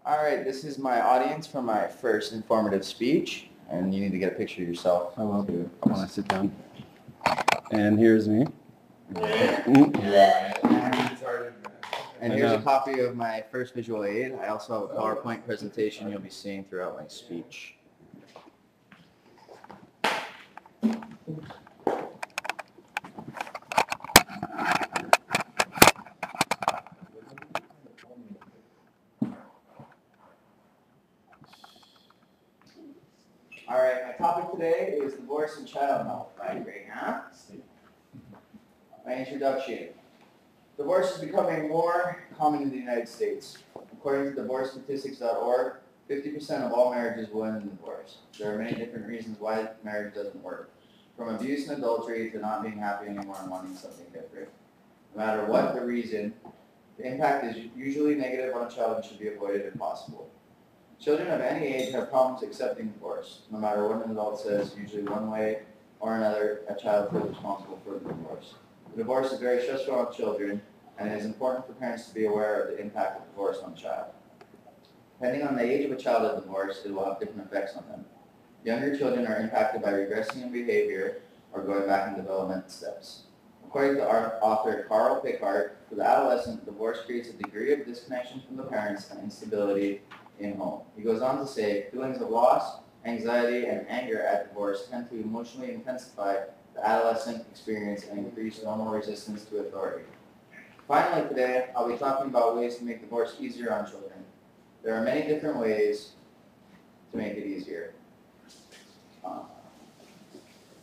All right, this is my audience for my first informative speech, and you need to get a picture of yourself. I will do it. I want to sit down. And here's me. And here's a copy of my first visual aid. I also have a PowerPoint presentation you'll be seeing throughout my speech. All right, my topic today is divorce and child health by Hanna. My introduction. Divorce is becoming more common in the United States. According to divorcestatistics.org, 50% of all marriages will end in divorce. There are many different reasons why marriage doesn't work, from abuse and adultery to not being happy anymore and wanting something different. No matter what the reason, the impact is usually negative on a child and should be avoided if possible. Children of any age have problems accepting divorce. No matter what an adult says, usually one way or another, a child feels responsible for the divorce. The divorce is very stressful on children, and it is important for parents to be aware of the impact of divorce on the child. Depending on the age of a child at divorce, it will have different effects on them. Younger children are impacted by regressing in behavior or going back in development steps. According to author Carl Pickart, for the adolescent, divorce creates a degree of disconnection from the parents and instability in home. He goes on to say, feelings of loss, anxiety, and anger at divorce tend to emotionally intensify the adolescent experience and increase normal resistance to authority. Finally today, I'll be talking about ways to make divorce easier on children. There are many different ways to make it easier.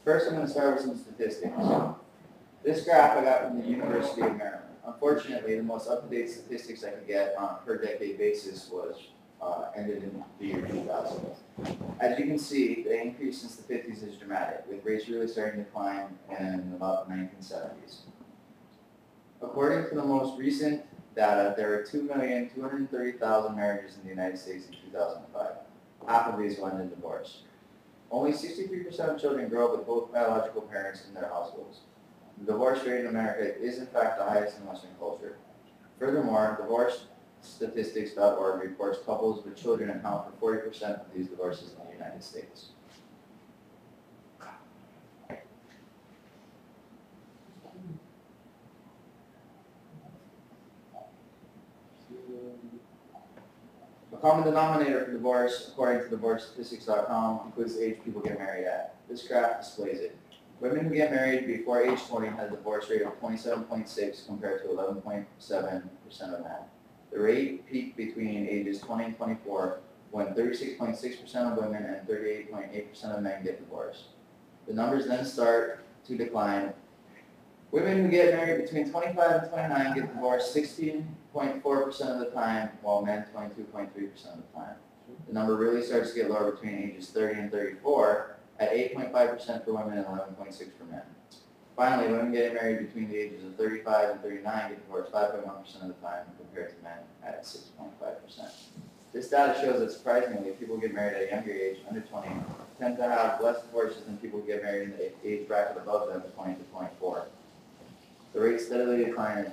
First, I'm going to start with some statistics. This graph I got from the University of Maryland. Unfortunately, the most up-to-date statistics I could get on a per-decade basis was ended in the year 2000. As you can see, the increase since the 50s is dramatic, with rates really starting to decline in about the 1970s. According to the most recent data, there were 2,230,000 marriages in the United States in 2005. Half of these went in divorce. Only 63% of children grow up with both biological parents in their households. The divorce rate in America is in fact the highest in Western culture. Furthermore, divorcestatistics.org reports couples with children account for 40% of these divorces in the United States. A common denominator for divorce, according to divorcestatistics.com, includes the age people get married at. This graph displays it. Women who get married before age 20 had a divorce rate of 27.6 compared to 11.7% of men. The rate peaked between ages 20 and 24 when 36.6% of women and 38.8% of men get divorced. The numbers then start to decline. Women who get married between 25 and 29 get divorced 16.4% of the time, while men 22.3% of the time. The number really starts to get lower between ages 30 and 34 at 8.5% for women and 11.6% for men. Finally, women getting married between the ages of 35 and 39 get divorced 5.1% of the time compared to men at 6.5%. This data shows that surprisingly, people who get married at a younger age, under 20, tend to have less divorces than people who get married in the age bracket above them, 20 to 24. The rate steadily declines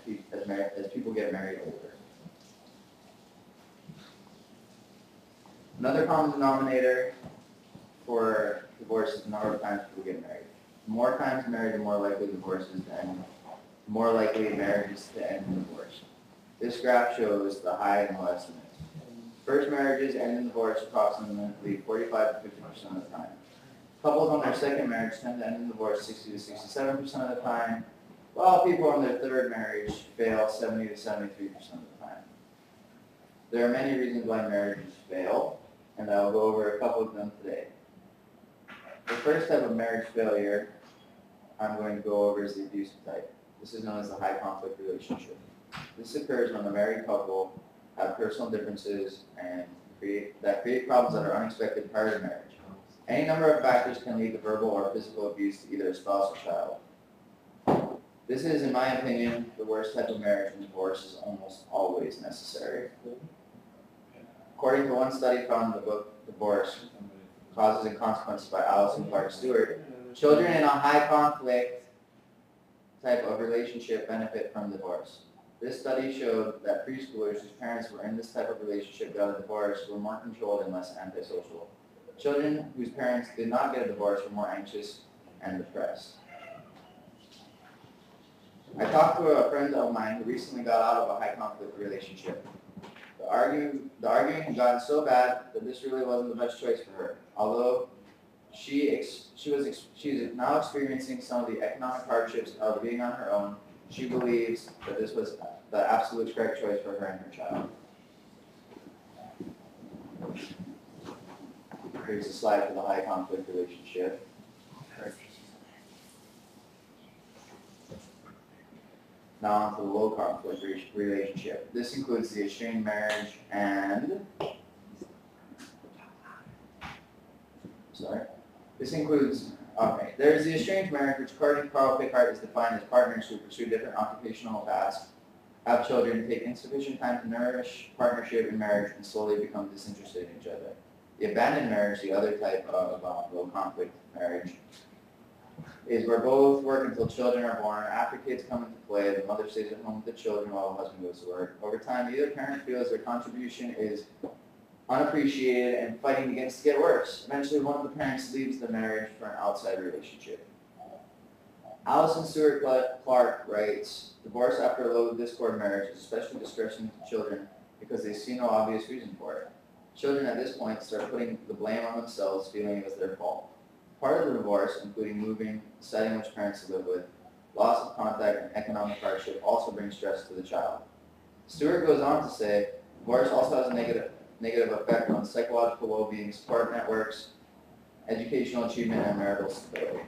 as people get married older. Another common denominator for divorce is the number of times people get married. The more times married, the more likely divorces to end. The more likely marriages to end in divorce. This graph shows the high and low estimates. First marriages end in divorce approximately 45 to 50% of the time. Couples on their second marriage tend to end in divorce 60 to 67% of the time, while people on their third marriage fail 70 to 73% of the time. There are many reasons why marriages fail, and I will go over a couple of them today. The first type of marriage failure I'm going to go over is the abusive type. This is known as the high conflict relationship. This occurs when the married couple have personal differences and create problems that are unexpected prior to marriage. Any number of factors can lead to verbal or physical abuse to either a spouse or child. This is, in my opinion, the worst type of marriage, and divorce is almost always necessary. According to one study found in the book Divorce, Causes and Consequences by Allison Clark Stewart, children in a high conflict type of relationship benefit from divorce. This study showed that preschoolers whose parents were in this type of relationship got a divorce were more controlled and less antisocial. Children whose parents did not get a divorce were more anxious and depressed. I talked to a friend of mine who recently got out of a high conflict relationship. The arguing had gotten so bad that this really wasn't the best choice for her. Although she is now experiencing some of the economic hardships of being on her own, she believes that this was the absolute correct choice for her and her child. Here's a slide for the high conflict relationship. Now on to the low conflict relationship. This includes the estranged marriage and there's the estranged marriage, which according to Carl Pickard is defined as partners who pursue different occupational paths, have children, take insufficient time to nourish partnership in marriage, and slowly become disinterested in each other. The abandoned marriage, the other type of low conflict marriage, is where both work until children are born. After kids come into play, the mother stays at home with the children while the husband goes to work. Over time, either parent feels their contribution is unappreciated and fighting begins to get worse. Eventually, one of the parents leaves the marriage for an outside relationship. Allison Stewart Clark writes, divorce after a low discord marriage is especially distressing to children because they see no obvious reason for it. Children at this point start putting the blame on themselves, feeling it was their fault. Part of the divorce, including moving, deciding which parents to live with, loss of contact, and economic hardship also brings stress to the child. Stewart goes on to say, divorce also has a negative effect on psychological well-being, support networks, educational achievement, and marital stability.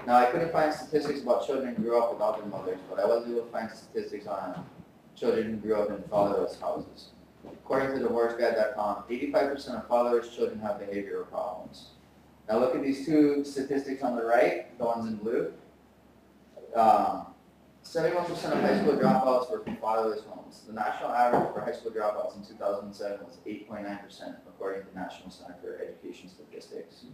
Now, I couldn't find statistics about children who grew up without their mothers, but I was able to find statistics on children who grew up in fatherless houses. According to divorceguide.com, 85% of fatherless children have behavioral problems. Now look at these two statistics on the right, the ones in blue. 71% of high school dropouts were from fatherless homes. The national average for high school dropouts in 2007 was 8.9%, according to the National Center for Education Statistics.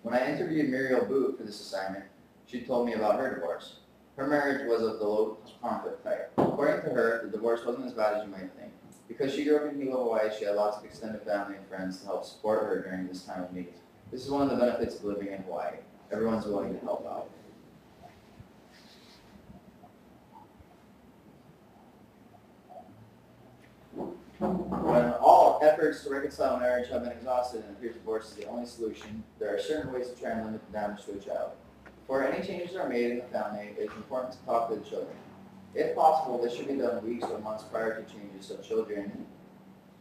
When I interviewed Muriel Booth for this assignment, she told me about her divorce. Her marriage was of the low conflict type. According to her, the divorce wasn't as bad as you might think. Because she grew up in Hilo, Hawaii, she had lots of extended family and friends to help support her during this time of need. This is one of the benefits of living in Hawaii. Everyone's willing to help out. When all efforts to reconcile marriage have been exhausted and appears divorce is the only solution, there are certain ways to try and limit the damage to a child. Before any changes are made in the family, it is important to talk to the children. If possible, this should be done weeks or months prior to changes so children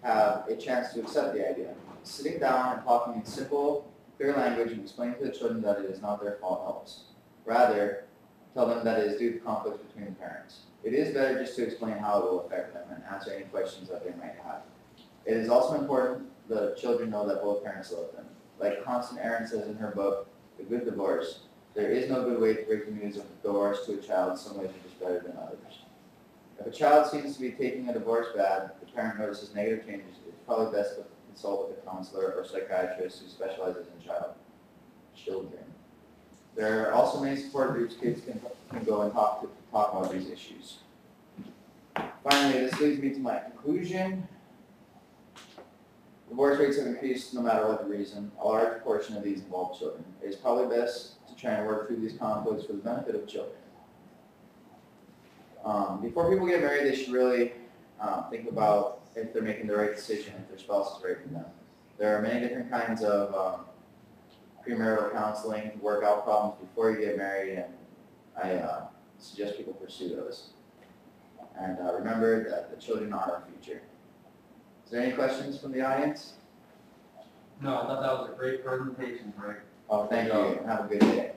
have a chance to accept the idea. Sitting down and talking in simple, clear language and explaining to the children that it is not their fault helps. Rather, tell them that it is due to conflicts between the parents. It is better just to explain how it will affect them and answer any questions that they might have. It is also important that children know that both parents love them. Like Constance Aaron says in her book, The Good Divorce, there is no good way to break the news of divorce to a child. Some ways are just better than others. If a child seems to be taking a divorce bad, the parent notices negative changes, it's probably best to consult with a counselor or psychiatrist who specializes in children. There are also many support groups kids can go and talk about these issues. Finally, this leads me to my conclusion. Divorce rates have increased no matter what the reason. A large portion of these involve children. It is probably best to try and work through these conflicts for the benefit of children. Before people get married, they should really think about if they're making the right decision, if their spouse is right for them. There are many different kinds of premarital counseling to work out problems before you get married, and I suggest people pursue those. And remember that the children are our future. Is there any questions from the audience? No, I thought that was a great presentation, Greg. Oh, thank you. Have a good day.